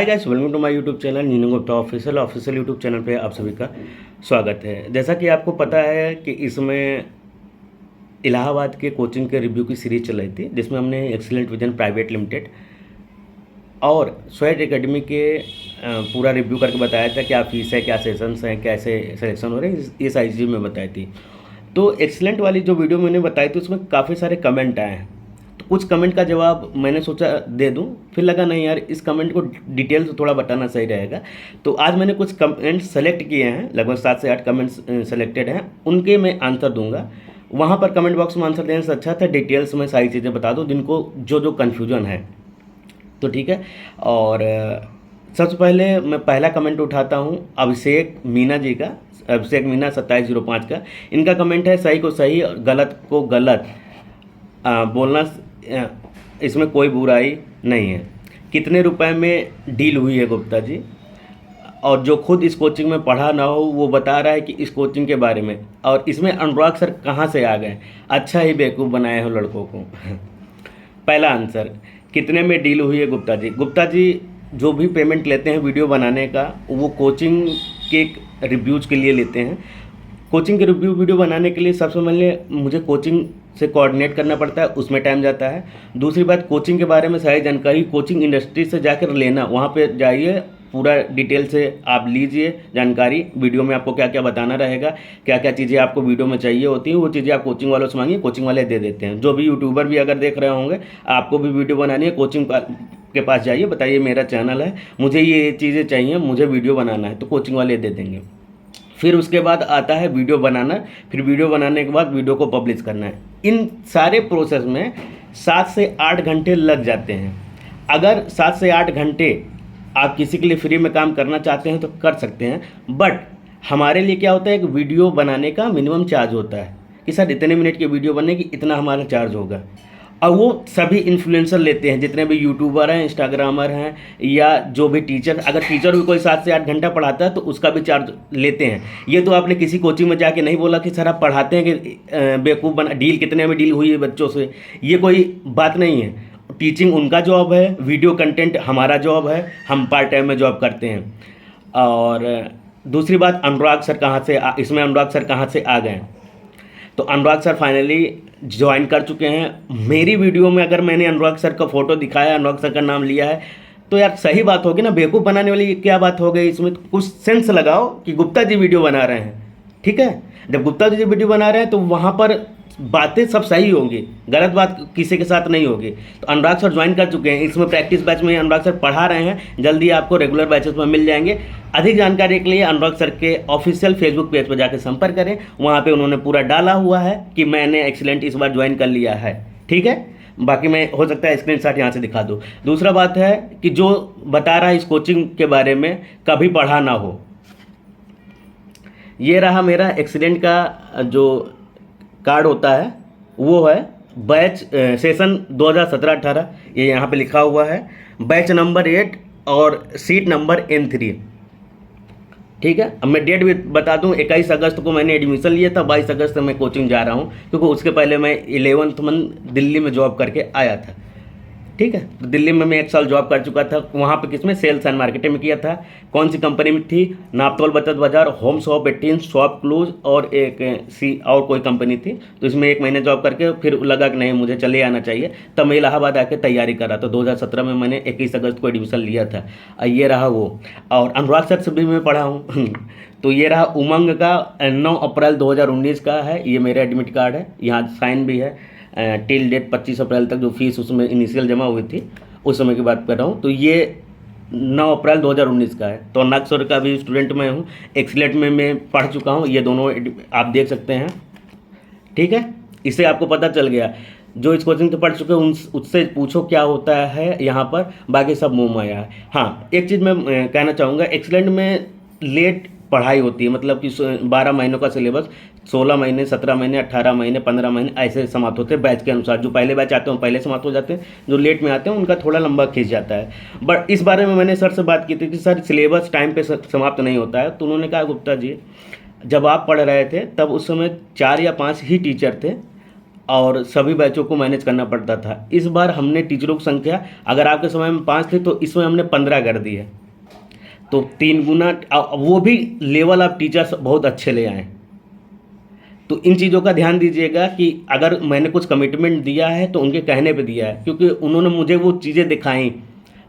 Guys, welcome to my YouTube channel Neenu Gupta official YouTube channel पे आप सभी का स्वागत है। जैसा कि आपको पता है कि इसमें इलाहाबाद के कोचिंग के रिव्यू की सीरीज चल रही थी, जिसमें हमने एक्सीलेंट विजन प्राइवेट लिमिटेड और स्वैट एकेडमी के पूरा रिव्यू करके बताया था क्या फीस है, क्या सेशंस हैं, कैसे सिलेक्शन हो रहे हैं, ये सारी चीज़ में बताई थी। तो एक्सीलेंट वाली जो वीडियो मैंने बताई थी उसमें काफ़ी सारे कमेंट आए हैं, तो कुछ कमेंट का जवाब मैंने सोचा दे दूं, फिर लगा नहीं यार इस कमेंट को डिटेल से थोड़ा बताना सही रहेगा। तो आज मैंने कुछ कमेंट सेलेक्ट किए हैं, लगभग 7 से 8 कमेंट्स सेलेक्टेड हैं, उनके मैं आंसर दूंगा। वहाँ पर कमेंट बॉक्स में आंसर देने से अच्छा था डिटेल्स में सारी चीज़ें बता दूँ जिनको जो कन्फ्यूजन है। तो ठीक है। और सबसे पहले मैं पहला कमेंट उठाता हूँ अभिषेक मीना जी का, अभिषेक मीना 2705 का। इनका कमेंट है सही को सही और गलत को गलत बोलना, इसमें कोई बुराई नहीं है। कितने रुपए में डील हुई है गुप्ता जी? और जो खुद इस कोचिंग में पढ़ा ना हो वो बता रहा है कि इस कोचिंग के बारे में, और इसमें अनुराग सर कहाँ से आ गए? अच्छा ही बेवकूफ़ बनाए हो लड़कों को। पहला आंसर, कितने में डील हुई है गुप्ता जी? गुप्ता जी जो भी पेमेंट लेते हैं वीडियो बनाने का, वो कोचिंग के रिव्यूज़ के लिए लेते हैं। कोचिंग के रिव्यू वीडियो बनाने के लिए सबसे पहले मुझे कोचिंग से कोऑर्डिनेट करना पड़ता है, उसमें टाइम जाता है। दूसरी बात, कोचिंग के बारे में सारी जानकारी कोचिंग इंडस्ट्री से जाकर लेना, वहाँ पे जाइए, पूरा डिटेल से आप लीजिए जानकारी। वीडियो में आपको क्या क्या बताना रहेगा, क्या क्या चीज़ें आपको वीडियो में चाहिए होती हैं, वो चीज़ें आप कोचिंग वालों से मांगिए, कोचिंग वाले दे देते हैं। जो भी यूट्यूबर भी अगर देख रहे होंगे, आपको भी वीडियो बनानी है, कोचिंग के पास जाइए, बताइए मेरा चैनल है, मुझे ये चीज़ें चाहिए, मुझे वीडियो बनाना है, तो कोचिंग वाले दे देंगे। फिर उसके बाद आता है वीडियो बनाना, फिर वीडियो बनाने के बाद वीडियो को पब्लिश करना है। इन सारे प्रोसेस में 7 से 8 घंटे लग जाते हैं। अगर 7 से 8 घंटे आप किसी के लिए फ्री में काम करना चाहते हैं तो कर सकते हैं, बट हमारे लिए क्या होता है कि वीडियो बनाने का मिनिमम चार्ज होता है कि सर इतने मिनट की वीडियो बनेगी, इतना हमारा चार्ज होगा। और वो सभी इन्फ्लुएंसर लेते हैं, जितने भी यूट्यूबर हैं, इंस्टाग्रामर हैं, या जो भी टीचर, अगर टीचर भी कोई 7 से 8 घंटा पढ़ाता है तो उसका भी चार्ज लेते हैं। ये तो आपने किसी कोचिंग में जाके नहीं बोला कि सर आप पढ़ाते हैं कि बेवकूफ़ बना, डील कितने में डील हुई है बच्चों से, ये कोई बात नहीं है। टीचिंग उनका जॉब है, वीडियो कंटेंट हमारा जॉब है, हम पार्ट टाइम में जॉब करते हैं। और दूसरी बात, अनुराग सर कहाँ से इसमें अनुराग सर कहाँ से आ गए? तो अनुराग सर फाइनली ज्वाइन कर चुके हैं। मेरी वीडियो में अगर मैंने अनुराग सर का फोटो दिखाया, अनुराग सर का नाम लिया है, तो यार सही बात होगी ना, बेवकूफ़ बनाने वाली क्या बात हो गई? इसमें कुछ सेंस लगाओ कि गुप्ता जी वीडियो बना रहे हैं, ठीक है? जब गुप्ता जी वीडियो बना रहे हैं तो वहाँ पर बातें सब सही होंगी, गलत बात किसी के साथ नहीं होगी। तो अनुराग सर ज्वाइन कर चुके हैं, इसमें प्रैक्टिस बैच में अनुराग सर पढ़ा रहे हैं, जल्दी आपको रेगुलर बैचेस में मिल जाएंगे। अधिक जानकारी के लिए अनुराग सर के ऑफिशियल फेसबुक पेज पर जाकर संपर्क करें, वहाँ पे उन्होंने पूरा डाला हुआ है कि मैंने एक्सीलेंट इस बार ज्वाइन कर लिया है, ठीक है? बाकी मैं हो सकता है स्क्रीनशॉट यहाँ से दिखा दूँ। दूसरा बात है कि जो बता रहा है इस कोचिंग के बारे में कभी पढ़ा ना हो, ये रहा मेरा एक्सीलेंट का जो कार्ड होता है, वो है बैच सेशन 2017-18, ये यहाँ पे लिखा हुआ है, बैच नंबर 8 और सीट नंबर N3, ठीक है? अब मैं डेट भी बता दूं, 21 अगस्त को मैंने एडमिशन लिया था, 22 अगस्त से मैं कोचिंग जा रहा हूं, क्योंकि उसके पहले मैं 11th मंथ दिल्ली में जॉब करके आया था, ठीक है? तो दिल्ली में मैं 1 साल जॉब कर चुका था। वहाँ पे किसमें? सेल्स एंड मार्केटिंग में किया था। कौन सी कंपनी में थी? नापतोल बचत बाजार, होम शॉप 18, शॉप क्लूज और एक और कोई कंपनी थी। तो इसमें 1 महीने जॉब करके फिर लगा कि नहीं मुझे चले आना चाहिए, तब मैं इलाहाबाद आके तैयारी कर रहा था। 2017 में मैंने 21 अगस्त को एडमिशन लिया था। ये रहा वो। और अनुराग सर से भी मैं पढ़ा हूँ। तो ये रहा उमंग का 9 अप्रैल 2019 का है, ये मेरा एडमिट कार्ड है, यहाँ साइन भी है। टिल डेट 25 अप्रैल तक जो फीस उसमें इनिशियल जमा हुई थी उस समय की बात कर रहा हूँ। तो ये 9 अप्रैल 2019 का है। तो अनुराग सर का भी स्टूडेंट मैं हूँ, एक्सीलेंट में मैं पढ़ चुका हूँ, ये दोनों आप देख सकते हैं, ठीक है? इससे आपको पता चल गया, जो इस कोचिंग से पढ़ चुके हैं उससे पूछो क्या होता है यहाँ पर, बाकी सब मुँह माया है। हाँ, एक चीज़ मैं कहना चाहूँगा, एक्सीलेंट में लेट पढ़ाई होती है, मतलब कि 12 महीनों का सिलेबस 16 महीने, 17 महीने, 18 महीने, 15 महीने ऐसे समाप्त होते हैं बैच के अनुसार। जो पहले बैच आते हैं पहले समाप्त हो जाते हैं, जो लेट में आते हैं उनका थोड़ा लंबा खींच जाता है। बट इस बारे में मैंने सर से बात की थी कि सर सिलेबस टाइम पे समाप्त नहीं होता है। तो उन्होंने कहा गुप्ता जी जब आप पढ़ रहे थे तब उस समय 4 या 5 ही टीचर थे, और सभी बैचों को मैनेज करना पड़ता था। इस बार हमने टीचरों की संख्या, अगर आपके समय में 5 थे तो इसमें हमने 15 कर दी है, तो 3 गुना, वो भी लेवल ऑफ टीचर्स बहुत अच्छे ले आए। तो इन चीज़ों का ध्यान दीजिएगा कि अगर मैंने कुछ कमिटमेंट दिया है तो उनके कहने पे दिया है, क्योंकि उन्होंने मुझे वो चीज़ें दिखाई,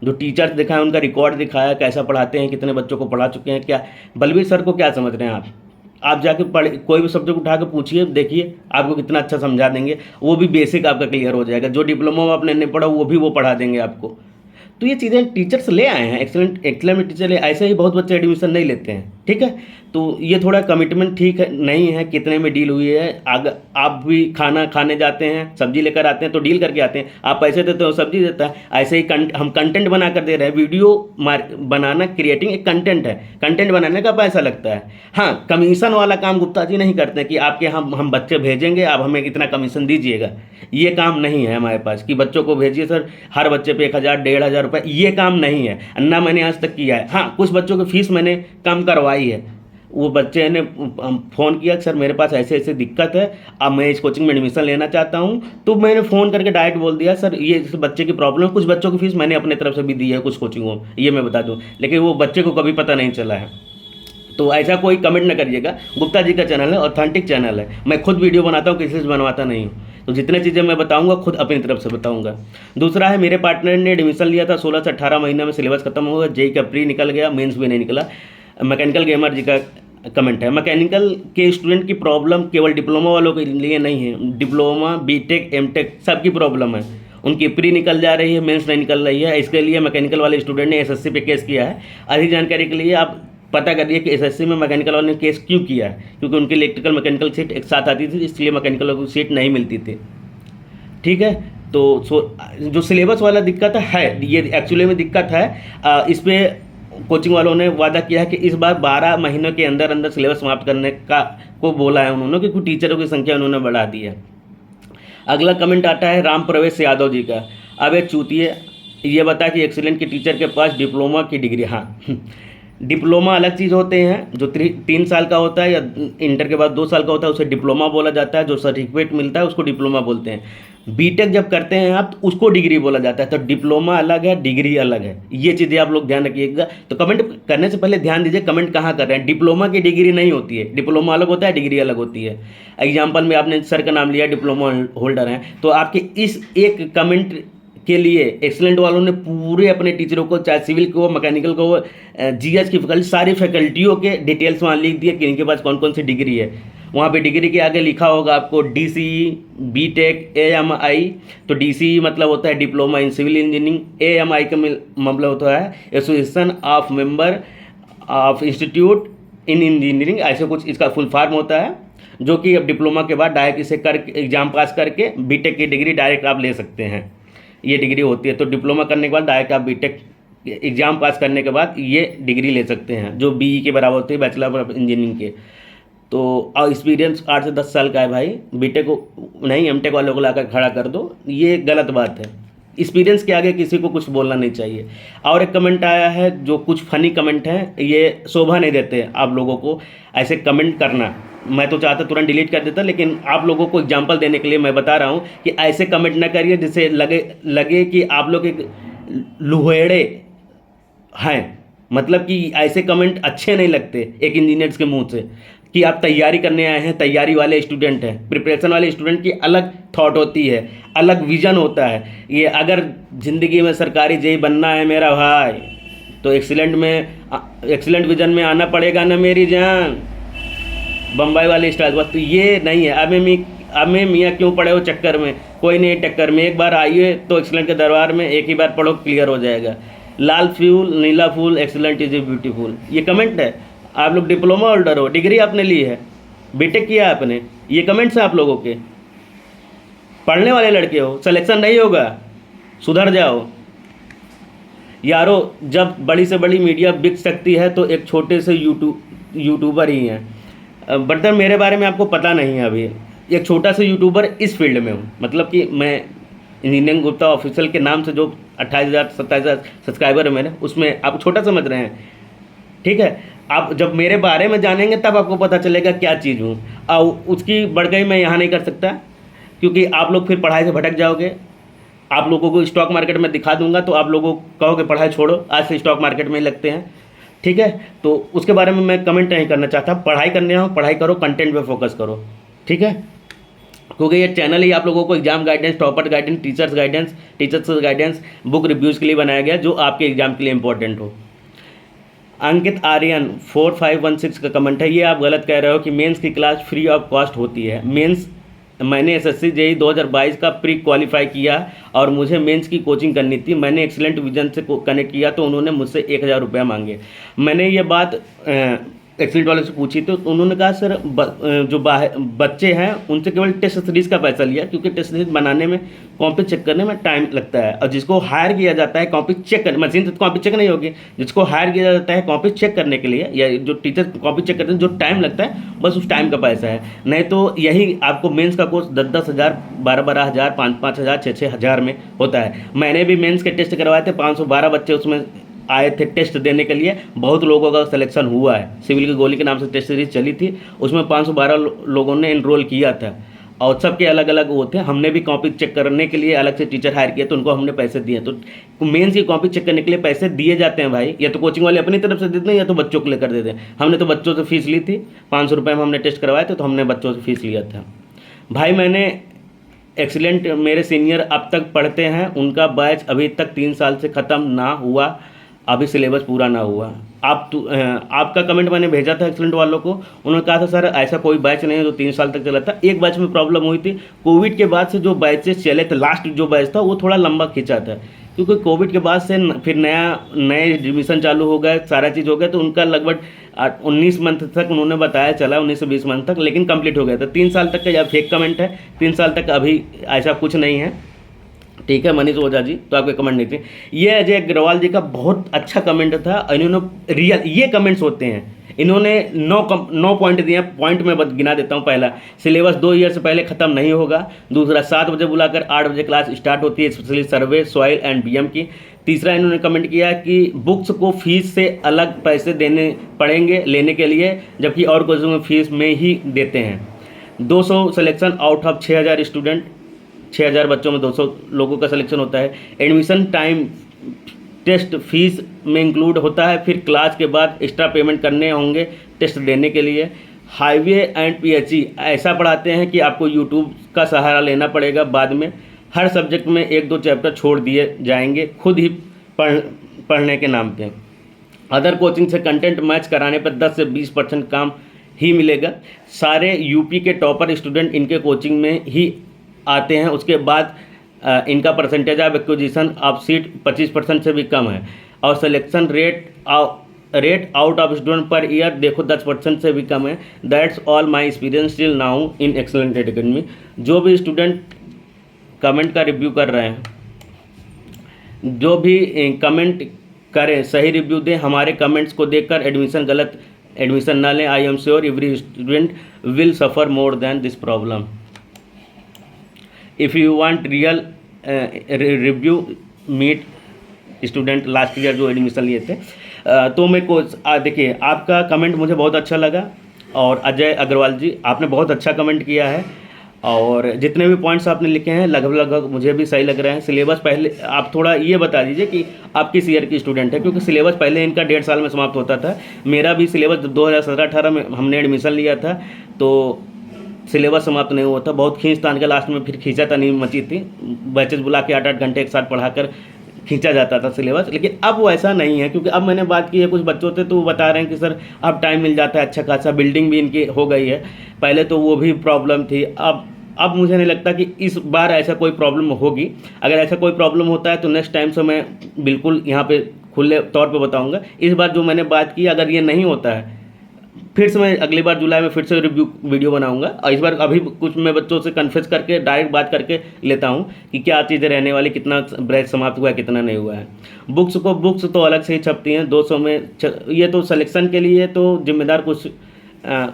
जो टीचर्स दिखाए, उनका रिकॉर्ड दिखाया, कैसा पढ़ाते हैं, कितने बच्चों को पढ़ा चुके हैं, क्या बलबीर सर को क्या समझ रहे हैं आप जाके पढ़, कोई भी सब्जेक्ट उठा के पूछिए, देखिए आपको कितना अच्छा समझा देंगे, वो भी बेसिक आपका क्लियर हो जाएगा। जो डिप्लोमा में आपने नहीं पढ़ा वो भी वो पढ़ा देंगे आपको। तो ये चीज़ें टीचर्स ले आए हैं, एक्सेलेंट एक्सेलेंट टीचर ले, ऐसे ही बहुत बच्चे एडमिशन नहीं लेते हैं, ठीक है। तो ये थोड़ा कमिटमेंट ठीक है नहीं है, कितने में डील हुई है। अगर आप भी खाना खाने जाते हैं, सब्जी लेकर आते हैं तो डील करके आते हैं, आप पैसे देते हो सब्जी देता है, ऐसे ही हम कंटेंट बना कर दे रहे हैं। वीडियो बनाना, क्रिएटिंग एक कंटेंट है, कंटेंट बनाने का पैसा लगता है। हाँ, कमीशन वाला काम गुप्ता जी नहीं करते कि आपके हम बच्चे भेजेंगे, आप हमें इतना कमीशन दीजिएगा, ये काम नहीं है हमारे पास कि बच्चों को भेजिए सर, हर बच्चे पे 1000 1500 रुपये, ये काम नहीं है, ना मैंने आज तक किया है। हाँ, कुछ बच्चों की फीस मैंने कम करवाई है। वो बच्चे ने फ़ोन किया सर मेरे पास ऐसे ऐसे दिक्कत है, अब मैं इस कोचिंग में एडमिशन लेना चाहता हूँ, तो मैंने फ़ोन करके डायरेक्ट बोल दिया सर ये इस बच्चे की प्रॉब्लम है। कुछ बच्चों की फीस मैंने अपने तरफ से भी दी है कुछ कोचिंगों, ये मैं बता दूँ, लेकिन वो बच्चे को कभी पता नहीं चला है। तो ऐसा कोई कमेंट न करिएगा। गुप्ता जी का चैनल है, ऑथेंटिक चैनल है, मैं खुद वीडियो बनाता हूँ, किसी से बनवाता नहीं हूँ। तो जितने चीज़ें मैं बताऊंगा खुद अपनी तरफ से बताऊंगा। दूसरा है, मेरे पार्टनर ने एडमिशन लिया था, 16 से 18 महीने में सिलेबस खत्म हुआ, जेई का प्री निकल गया, मेंस भी नहीं निकला। मैकेनिकल गेमर जी का कमेंट है, मैकेनिकल के स्टूडेंट की प्रॉब्लम केवल डिप्लोमा वालों के लिए नहीं है, डिप्लोमा बीटेक एमटेक सबकी प्रॉब्लम है। उनकी प्री निकल जा रही है, मेंस नहीं निकल रही है। इसके लिए मैकेनिकल वाले स्टूडेंट ने एसएससी पे केस किया है। अधिक जानकारी के लिए आप पता करिए कि एसएससी में मैकेनिकल वाले ने केस क्यों किया है, क्योंकि उनकी इलेक्ट्रिकल मैकेनिकल सीट एक साथ आती थी, इसलिए मैकेनिकल वालों को सीट नहीं मिलती थी, ठीक है। तो जो सिलेबस वाला दिक्कत है, ये एक्चुअली में दिक्कत है। इस पर कोचिंग वालों ने वादा किया है कि इस बार 12 महीनों के अंदर अंदर सिलेबस समाप्त करने का को बोला है उन्होंने, क्योंकि टीचरों की संख्या उन्होंने बढ़ा दी है। अगला कमेंट आता है राम प्रवेश यादव जी का। अब एक चूतिए ये बता कि एक्सीलेंट के टीचर के पास डिप्लोमा की डिग्री, हाँ डिप्लोमा अलग चीज़ होते हैं, जो 3 साल का होता है या इंटर के बाद 2 साल का होता है उसे डिप्लोमा बोला जाता है, जो सर्टिफिकेट मिलता है उसको डिप्लोमा बोलते हैं। बीटेक जब करते हैं आप तो उसको डिग्री बोला जाता है। तो डिप्लोमा अलग है, डिग्री अलग है, ये चीज़ें आप लोग ध्यान रखिएगा। तो कमेंट करने से पहले ध्यान दीजिए कमेंट कहाँ कर रहे हैं। डिप्लोमा की डिग्री नहीं होती है, डिप्लोमा अलग होता है, डिग्री अलग होती है। एग्जाम्पल में आपने सर का नाम लिया, डिप्लोमा होल्डर हैं, तो आपके इस एक कमेंट के लिए एक्सीलेंट वालों ने पूरे अपने टीचरों को, चाहे सिविल को, मैकेनिकल को, जीएस की फैकल्टी, सारी फैकल्टियों के डिटेल्स वहाँ लिख दिए कि इनके पास कौन कौन सी डिग्री है। वहाँ पे डिग्री के आगे लिखा होगा आपको डीसीई, बीटेक, एएमआई। तो डीसीई मतलब होता है diploma in civil engineering, AMI का मतलब होता है association of member of institute in engineering, ऐसे कुछ इसका फुल फॉर्म होता है, जो कि अब डिप्लोमा के बाद डायरेक्ट इसे कर एग्जाम पास करके बीटेक की डिग्री डायरेक्ट आप ले सकते हैं, ये डिग्री होती है। तो डिप्लोमा करने के बाद डायरेक्ट आप बीटेक एग्जाम पास करने के बाद ये डिग्री ले सकते हैं, जो बीई के बराबर होती है, बैचलर ऑफ इंजीनियरिंग के। तो एक्सपीरियंस 8 से 10 साल का है भाई, बीटेक को नहीं एमटेक वालों को लाकर खड़ा कर दो, ये गलत बात है। एक्सपीरियंस के आगे किसी को कुछ बोलना नहीं चाहिए। और एक कमेंट आया है जो कुछ फनी कमेंट है, ये शोभा नहीं देते आप लोगों को ऐसे कमेंट करना। मैं तो चाहता तुरंत डिलीट कर देता, लेकिन आप लोगों को एग्जांपल देने के लिए मैं बता रहा हूँ कि ऐसे कमेंट ना करिए जिससे लगे कि आप लोग एक लुहेड़े हैं। मतलब कि ऐसे कमेंट अच्छे नहीं लगते एक इंजीनियर्स के मुंह से, कि आप तैयारी करने आए हैं, तैयारी वाले स्टूडेंट हैं। प्रिपरेशन वाले स्टूडेंट की अलग थॉट होती है, अलग विजन होता है। ये अगर ज़िंदगी में सरकारी जेई बनना है मेरा भाई, तो एक्सीलेंट विजन में आना पड़ेगा ना मेरी जान, बम्बई वाले स्टाइल। बस तो ये नहीं है। अमे मियाँ क्यों पड़े हो चक्कर में, कोई नहीं टक्कर में। एक बार आइए तो एक्सीलेंट के दरबार में, एक ही बार पढ़ो क्लियर हो जाएगा। लाल फूल नीला फूल, एक्सीलेंट इज ए ब्यूटीफुल, ये कमेंट है। आप लोग डिप्लोमा होल्डर हो, डिग्री आपने ली है, बीटेक किया आपने, ये कमेंट्स हैं आप लोगों के। पढ़ने वाले लड़के हो, सिलेक्शन नहीं होगा, सुधर जाओ यारो। जब बड़ी से बड़ी मीडिया बिक सकती है तो एक छोटे से यूट्यूबर ही हैं। बट मेरे बारे में आपको पता नहीं है अभी, एक छोटा सा यूट्यूबर इस फील्ड में हूँ। मतलब कि मैं इंजीनियरिंग गुप्ता ऑफिशियल के नाम से जो 28,000 27,000 सब्सक्राइबर है मेरे, उसमें आप छोटा समझ रहे हैं, ठीक है। आप जब मेरे बारे में जानेंगे तब आपको पता चलेगा क्या चीज़ हूँ, और उसकी बढ़ गई मैं यहाँ नहीं कर सकता। क्योंकि आप लोग फिर पढ़ाई से भटक जाओगे। आप लोगों को स्टॉक मार्केट में दिखा दूंगा तो आप लोगों को कहोगे पढ़ाई छोड़ो, आज से स्टॉक मार्केट में ही लगते हैं। ठीक है, तो उसके बारे में मैं कमेंट नहीं करना चाहता। पढ़ाई करने हो पढ़ाई करो, कंटेंट पे फोकस करो। ठीक है, क्योंकि ये चैनल ही आप लोगों को exam guidance, topper guidance, teachers guidance, book reviews के लिए बनाया गया जो आपके एग्जाम के लिए इंपॉर्टेंट हो। अंकित आर्यन 4516 का कमेंट है, ये आप गलत कह रहे हो कि मेंस की क्लास फ्री ऑफ कॉस्ट होती है। मेंस मैंने एसएससी जेई 2022 का प्री क्वालिफाई किया और मुझे मेंस की कोचिंग करनी थी। मैंने एक्सीलेंट विजन से कनेक्ट किया तो उन्होंने मुझसे 1000 रुपया मांगे। मैंने ये बात एक्सीलेंट वाले से पूछी तो उन्होंने कहा सर जो बच्चे हैं उनसे केवल टेस्ट सीरीज़ का पैसा लिया, क्योंकि टेस्ट सीरीज बनाने में, कॉपी चेक करने में टाइम लगता है। और जिसको हायर किया जाता है कॉपी चेक करने, मशीन से कॉपी चेक नहीं होगी, जिसको हायर किया जाता है कॉपी चेक करने के लिए, या जो टीचर कॉपी चेक करते हैं, जो टाइम लगता है बस उस टाइम का पैसा है। नहीं तो यही आपको मेंस का कोर्स 10-10 हज़ार, 12-12 हज़ार, 5-5 हज़ार, 6-6 हज़ार में होता है। मैंने भी मेंस के टेस्ट करवाए थे, 512 बच्चे उसमें आए थे टेस्ट देने के लिए। बहुत लोगों का सिलेक्शन हुआ है। सिविल की गोली के नाम से टेस्ट सीरीज चली थी, उसमें 512 लोगों ने इनरोल किया था और सबके अलग अलग वो थे। हमने भी कॉपी चेक करने के लिए अलग से टीचर हायर किए तो उनको हमने पैसे दिए। तो मेंस की कॉपी चेक करने के लिए पैसे दिए जाते हैं भाई, या तो कोचिंग वाले अपनी तरफ से देते हैं या तो बच्चों को लेकर देते हैं। हमने तो बच्चों से फीस ली थी, 500 रुपये में हमने टेस्ट करवाए थे, तो हमने बच्चों से फीस लिया था। भाई मैंने एक्सीलेंट, मेरे सीनियर अब तक पढ़ते हैं, उनका बैच अभी तक 3 साल से ख़त्म ना हुआ, अभी सिलेबस पूरा ना हुआ। आपका कमेंट मैंने भेजा था एक्सीलेंट वालों को, उन्होंने कहा था सर ऐसा कोई बैच नहीं है जो 3 साल तक चला था। एक बैच में प्रॉब्लम हुई थी, कोविड के बाद से जो बैचेस चले थे, लास्ट जो बैच था वो थोड़ा लंबा खींचा था, क्योंकि कोविड के बाद से फिर नए एडमिशन चालू हो गए, सारा चीज़ हो गया, तो उनका लगभग 19 मंथ तक उन्होंने बताया चला, 19 से 20 मंथ तक, लेकिन कंप्लीट हो गया था। 3 साल तक का यह फेक कमेंट है, 3 साल तक अभी ऐसा कुछ नहीं है। ठीक है मनीष ओझा जी, तो आपके कमेंट नहीं थे। ये अजय अग्रवाल जी का बहुत अच्छा कमेंट था, इन्होंने रियल ये कमेंट्स होते हैं। इन्होंने 9 पॉइंट दिए, पॉइंट में गिना देता हूँ। पहला, सिलेबस 2 ईयर से पहले ख़त्म नहीं होगा। दूसरा, 7 बजे बुलाकर 8 बजे क्लास स्टार्ट होती है, specially survey, soil and BM की। तीसरा, इन्होंने कमेंट किया कि बुक्स को फीस से अलग पैसे देने पड़ेंगे लेने के लिए, जबकि और कोर्सों में फीस में ही देते हैं। 200 सिलेक्शन आउट ऑफ 6000 स्टूडेंट, 6000 बच्चों में 200 लोगों का सिलेक्शन होता है। एडमिशन टाइम टेस्ट फीस में इंक्लूड होता है, फिर क्लास के बाद एक्स्ट्रा पेमेंट करने होंगे टेस्ट देने के लिए। हाईवे एंड पीएचई ऐसा पढ़ाते हैं कि आपको यूट्यूब का सहारा लेना पड़ेगा बाद में। हर सब्जेक्ट में 1-2 चैप्टर छोड़ दिए जाएंगे खुद ही पढ़ने के नाम पे। अदर कोचिंग से कंटेंट मैच कराने पर 10 से 20% काम ही मिलेगा। सारे यूपी के टॉपर स्टूडेंट इनके कोचिंग में ही आते हैं। उसके बाद इनका percentage of acquisition of seat 25% से भी कम है, और selection rate out of student per year देखो 10% से भी कम है। That's all my experience till now in excellent academy. जो भी स्टूडेंट कमेंट का रिव्यू कर रहे हैं, जो भी कमेंट करें सही रिव्यू दें। हमारे कमेंट्स को देखकर एडमिशन ना लें। I am sure every student will suffer more than this problem. If you want real review meet student last year जो एडमिशन लिए थे। तो मेरे को देखिए आपका कमेंट मुझे बहुत अच्छा लगा, और अजय अग्रवाल जी आपने बहुत अच्छा कमेंट किया है, और जितने भी पॉइंट्स आपने लिखे हैं लगभग मुझे भी सही लग रहे हैं। सिलेबस पहले आप थोड़ा ये बता दीजिए कि आप किस ईयर की स्टूडेंट है, क्योंकि सिलेबस पहले इनका 1.5 साल में समाप्त होता था। मेरा भी सिलेबस 2017-18 में हमने एडमिशन लिया था, तो सिलेबस समाप्त नहीं हुआ था। बहुत खींचतान के लास्ट में फिर खींचातानी मची थी, बैचेस बुला के 8-8 घंटे एक साथ पढ़ाकर खींचा जाता था सिलेबस। लेकिन अब वो ऐसा नहीं है, क्योंकि अब मैंने बात की है कुछ बच्चों से, तो वो बता रहे हैं कि सर अब टाइम मिल जाता है अच्छा खासा, बिल्डिंग भी इनकी हो गई है। पहले तो वो भी प्रॉब्लम थी, अब मुझे नहीं लगता कि इस बार ऐसा कोई प्रॉब्लम होगी। अगर ऐसा कोई प्रॉब्लम होता है तो नेक्स्ट टाइम से मैं बिल्कुल यहाँ पे खुले तौर पे बताऊँगा। इस बार जो मैंने बात की, अगर ये नहीं होता है फिर से मैं अगली बार जुलाई में फिर से रिव्यू वीडियो बनाऊंगा। और इस बार अभी कुछ मैं बच्चों से कन्फ्रेंस करके डायरेक्ट बात करके लेता हूं कि क्या चीज़ें रहने वाली, कितना ब्रेक समाप्त हुआ है, कितना नहीं हुआ है। बुक्स तो अलग से ही छपती हैं 200 में। ये तो सिलेक्शन के लिए तो जिम्मेदार कुछ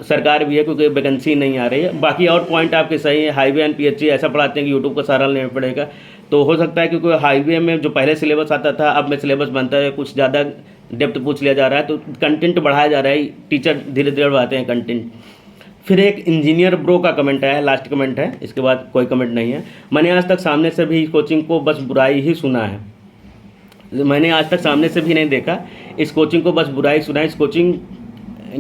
सरकार भी है, क्योंकि वैकेंसी नहीं आ रही है। बाकी और पॉइंट आपके सही है। हाईवे एंड पीएचई ऐसा पढ़ाते हैं कि यूट्यूब का सहारा लेना पड़ेगा, तो हो सकता है क्योंकि हाईवे में जो पहले सिलेबस आता था अब में सिलेबस बनता है, कुछ ज़्यादा डेप्थ पूछ लिया जा रहा है, तो कंटेंट बढ़ाया जा रहा है। टीचर धीरे धीरे बढ़ाते हैं कंटेंट। फिर एक इंजीनियर ब्रो का कमेंट आया है, लास्ट कमेंट है, इसके बाद कोई कमेंट नहीं है। मैंने आज तक सामने से भी इस कोचिंग को बस बुराई ही सुना है, मैंने आज तक सामने से भी नहीं देखा, इस कोचिंग को बस बुराई सुना है। इस कोचिंग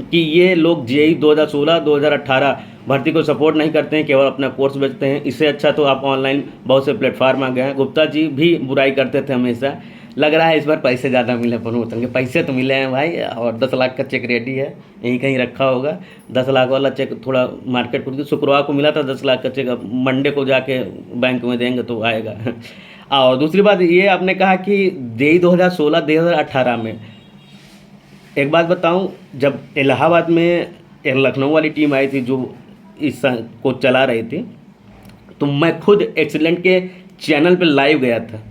कि ये लोग जेई 2016 2018 भर्ती को सपोर्ट नहीं करते हैं, केवल अपना कोर्स बेचते हैं। इससे अच्छा तो आप ऑनलाइन बहुत से प्लेटफार्म आ गए हैं। गुप्ता जी भी बुराई करते थे हमेशा, लग रहा है इस बार पैसे ज़्यादा मिले प्रमोशन के। पैसे तो मिले हैं भाई, और 10 लाख का चेक रेडी है, यहीं कहीं रखा होगा। 10 लाख वाला चेक थोड़ा मार्केट को, शुक्रवार को मिला था 10 लाख का चेक, अब मंडे को जाके बैंक में देंगे तो आएगा। और दूसरी बात ये आपने कहा कि जेई 2016 2018 में, एक बात बताऊं, जब इलाहाबाद में एक लखनऊ वाली टीम आई थी जो इस को चला रही थी, तो मैं खुद एक्सीलेंट के चैनल पे लाइव गया था।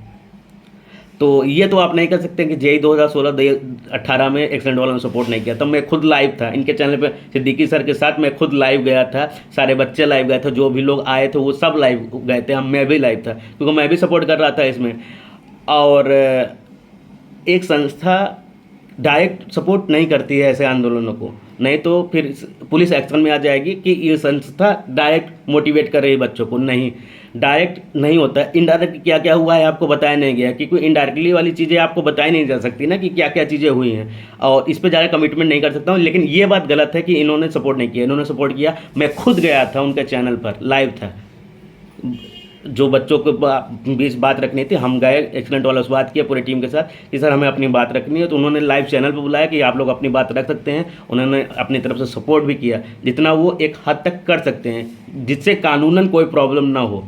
तो ये तो आप नहीं कर सकते कि जेई 2016-18 में एक्सीलेंट वालों ने सपोर्ट नहीं किया। तब मैं खुद लाइव था इनके चैनल पे, सिद्दीकी सर के साथ मैं खुद लाइव गया था, सारे बच्चे लाइव गए थे, जो भी लोग आए थे वो सब लाइव गए थे, मैं भी लाइव था क्योंकि मैं भी सपोर्ट कर रहा था इसमें। और एक संस्था डायरेक्ट सपोर्ट नहीं करती है ऐसे आंदोलनों को, नहीं तो फिर पुलिस एक्शन में आ जाएगी कि ये संस्था डायरेक्ट मोटिवेट कर रही है बच्चों को। नहीं, डायरेक्ट नहीं होता है, इनडायरेक्ट क्या क्या हुआ है आपको बताया नहीं गया, क्योंकि इनडायरेक्टली वाली चीज़ें आपको बताई नहीं जा सकती ना कि क्या क्या चीज़ें हुई हैं, और इस पर ज़्यादा कमिटमेंट नहीं कर सकता हूँ। लेकिन ये बात गलत है कि इन्होंने सपोर्ट नहीं किया, इन्होंने सपोर्ट किया। मैं खुद गया था उनके चैनल पर, लाइव था, जो बच्चों को बीच बात रखनी थी, हम गए, एक्सीलेंट वाला से बात किया पूरी टीम के साथ कि सर हमें अपनी बात रखनी है, तो उन्होंने लाइव चैनल पर बुलाया कि आप लोग अपनी बात रख सकते हैं। उन्होंने अपनी तरफ से सपोर्ट भी किया जितना वो एक हद तक कर सकते हैं, जिससे कानूनन कोई प्रॉब्लम ना हो।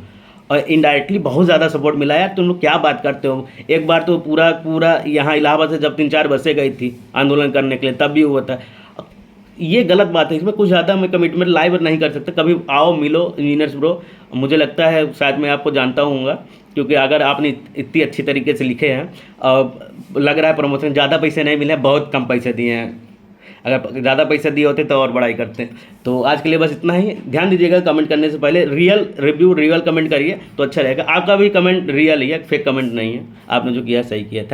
और इनडायरेक्टली बहुत ज़्यादा सपोर्ट मिला है। तुम लोग क्या बात करते हो, एक बार तो पूरा यहाँ इलाहाबाद से जब 3-4 बसें गई थी आंदोलन करने के लिए, तब भी हुआ था। ये गलत बात है, इसमें कुछ ज़्यादा मैं कमिटमेंट लाइव नहीं कर सकता। कभी आओ मिलो इंजीनियर्स ब्रो, मुझे लगता है शायद मैं आपको जानता हूँगा, क्योंकि अगर आपने इतनी अच्छी तरीके से लिखे हैं, और लग रहा है प्रमोशन ज़्यादा पैसे नहीं मिले, बहुत कम पैसे दिए हैं, अगर ज़्यादा पैसे दिए होते तो और बड़ाई करते। तो आज के लिए बस इतना ही। ध्यान दीजिएगा कमेंट करने से पहले रियल रिव्यू, रियल कमेंट करिए तो अच्छा रहेगा। आपका भी कमेंट रियल ही है, फेक कमेंट नहीं है, आपने जो किया सही किया। थैंक